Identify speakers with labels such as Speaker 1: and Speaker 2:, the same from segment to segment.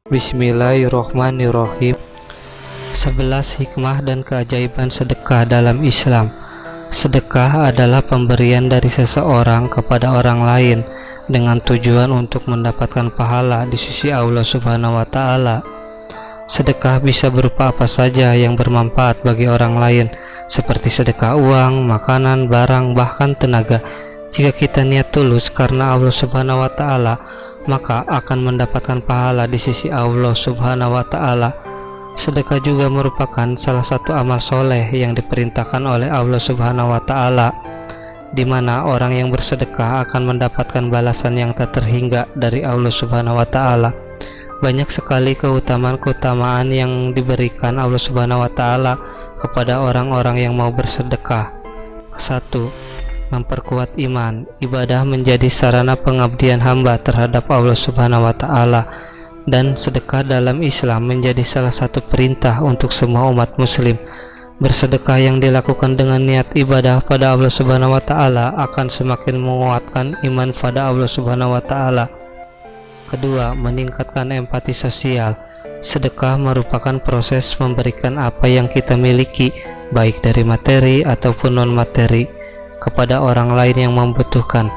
Speaker 1: Bismillahirrohmanirrohim. 11 hikmah dan keajaiban sedekah dalam Islam. Sedekah adalah pemberian dari seseorang kepada orang lain dengan tujuan untuk mendapatkan pahala di sisi Allah Subhanahu wa Ta'ala. Sedekah bisa berupa apa saja yang bermanfaat bagi orang lain, seperti sedekah uang, makanan, barang, bahkan tenaga. Jika kita niat tulus karena Allah Subhanahu wa Ta'ala, maka akan mendapatkan pahala di sisi Allah Subhanahu wa Ta'ala. Sedekah juga merupakan salah satu amal soleh yang diperintahkan oleh Allah Subhanahu wa Ta'ala, di mana orang yang bersedekah akan mendapatkan balasan yang tak terhingga dari Allah Subhanahu wa Ta'ala. Banyak sekali keutamaan yang diberikan Allah Subhanahu wa Ta'ala kepada orang-orang yang mau bersedekah. 1. Memperkuat iman. Ibadah menjadi sarana pengabdian hamba terhadap Allah Subhanahu wa Ta'ala, dan sedekah dalam Islam menjadi salah satu perintah untuk semua umat muslim. Bersedekah yang dilakukan dengan niat ibadah pada Allah Subhanahu wa Ta'ala akan semakin menguatkan iman pada Allah Subhanahu wa Ta'ala. Kedua, meningkatkan empati sosial. Sedekah merupakan proses memberikan apa yang kita miliki, baik dari materi ataupun non-materi, kepada orang lain yang membutuhkan.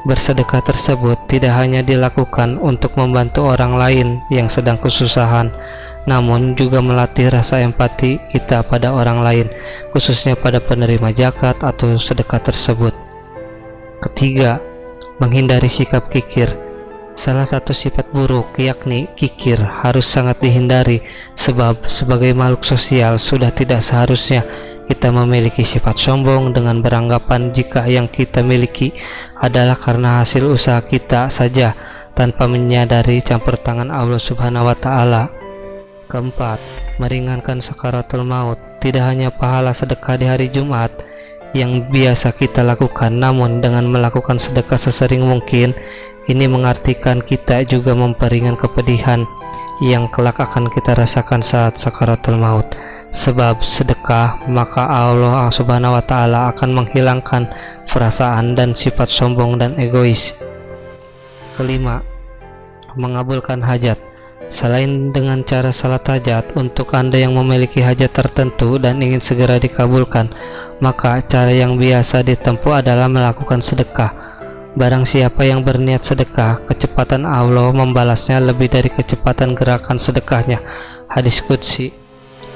Speaker 1: Bersedekah tersebut tidak hanya dilakukan untuk membantu orang lain yang sedang kesusahan, namun juga melatih rasa empati kita pada orang lain, khususnya pada penerima zakat atau sedekah tersebut. Ketiga, menghindari sikap kikir. Salah satu sifat buruk, yakni kikir, harus sangat dihindari, sebab sebagai makhluk sosial sudah tidak seharusnya kita memiliki sifat sombong dengan beranggapan jika yang kita miliki adalah karena hasil usaha kita saja, tanpa menyadari campur tangan Allah Subhanahu wa Ta'ala. Keempat, meringankan sakaratul maut. Tidak hanya pahala sedekah di hari Jumat yang biasa kita lakukan, namun dengan melakukan sedekah sesering mungkin, ini mengartikan kita juga memperingan kepedihan yang kelak akan kita rasakan saat sakaratul maut. Sebab sedekah, maka Allah Subhanahu wa Ta'ala akan menghilangkan perasaan dan sifat sombong dan egois. Kelima, mengabulkan hajat. Selain dengan cara salat hajat untuk Anda yang memiliki hajat tertentu dan ingin segera dikabulkan, maka cara yang biasa ditempuh adalah melakukan sedekah. Barang siapa yang berniat sedekah, kecepatan Allah membalasnya lebih dari kecepatan gerakan sedekahnya. Hadis qudsi.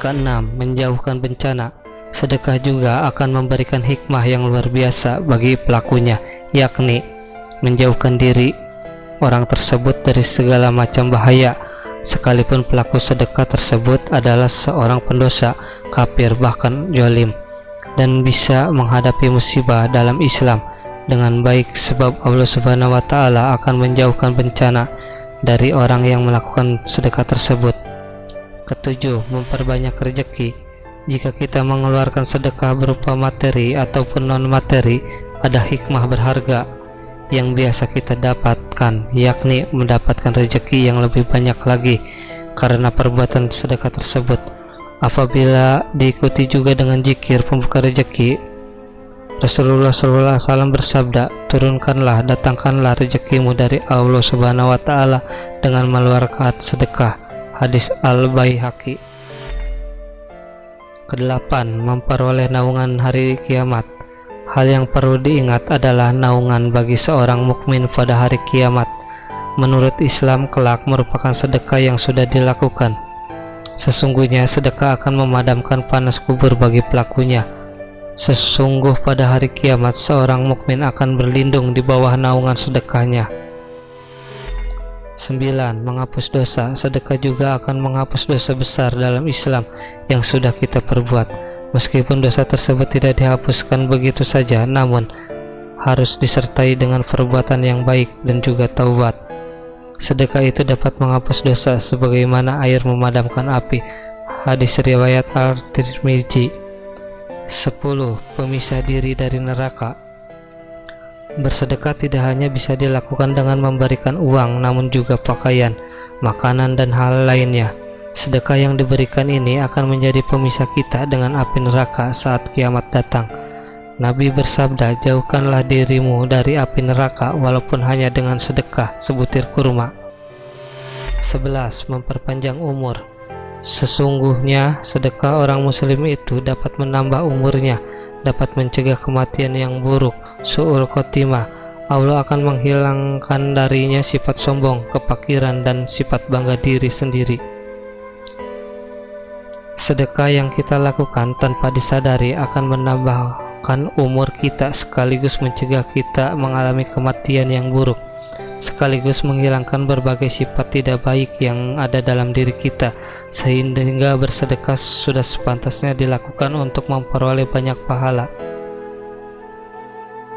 Speaker 1: Keenam, menjauhkan bencana. Sedekah juga akan memberikan hikmah yang luar biasa bagi pelakunya, yakni menjauhkan diri orang tersebut dari segala macam bahaya, sekalipun pelaku sedekah tersebut adalah seorang pendosa, kafir, bahkan zalim, dan bisa menghadapi musibah dalam Islam dengan baik, sebab Allah Subhanahu wa Ta'ala akan menjauhkan bencana dari orang yang melakukan sedekah tersebut. Ketujuh, memperbanyak rezeki. Jika kita mengeluarkan sedekah berupa materi ataupun non-materi, ada hikmah berharga yang biasa kita dapatkan, yakni mendapatkan rezeki yang lebih banyak lagi karena perbuatan sedekah tersebut. Apabila diikuti juga dengan zikir pembuka rezeki, Rasulullah SAW bersabda, turunkanlah, datangkanlah rezekimu dari Allah Subhanahu wa Ta'ala dengan mengeluarkan sedekah. Hadis Al-Baihaqi. Kedelapan, memperoleh naungan hari kiamat. Hal yang perlu diingat adalah naungan bagi seorang mukmin pada hari kiamat. Menurut Islam, kelak merupakan sedekah yang sudah dilakukan. Sesungguhnya sedekah akan memadamkan panas kubur bagi pelakunya. Sesungguh pada hari kiamat seorang mukmin akan berlindung di bawah naungan sedekahnya. 9. Menghapus dosa. Sedekah juga akan menghapus dosa besar dalam Islam yang sudah kita perbuat. Meskipun dosa tersebut tidak dihapuskan begitu saja, namun harus disertai dengan perbuatan yang baik dan juga taubat. Sedekah itu dapat menghapus dosa sebagaimana air memadamkan api. Hadis riwayat At-Tirmidzi. 10. Pemisah diri dari neraka. Bersedekah tidak hanya bisa dilakukan dengan memberikan uang, namun juga pakaian, makanan, dan hal lainnya. Sedekah yang diberikan ini akan menjadi pemisah kita dengan api neraka saat kiamat datang. Nabi bersabda, jauhkanlah dirimu dari api neraka walaupun hanya dengan sedekah sebutir kurma. 11. Memperpanjang umur. Sesungguhnya sedekah orang muslim itu dapat menambah umurnya, dapat mencegah kematian yang buruk, su'ul khotimah. Allah akan menghilangkan darinya sifat sombong, kepakiran, dan sifat bangga diri sendiri. Sedekah yang kita lakukan tanpa disadari akan menambahkan umur kita, sekaligus mencegah kita mengalami kematian yang buruk, sekaligus menghilangkan berbagai sifat tidak baik yang ada dalam diri kita, sehingga bersedekah sudah sepantasnya dilakukan untuk memperoleh banyak pahala.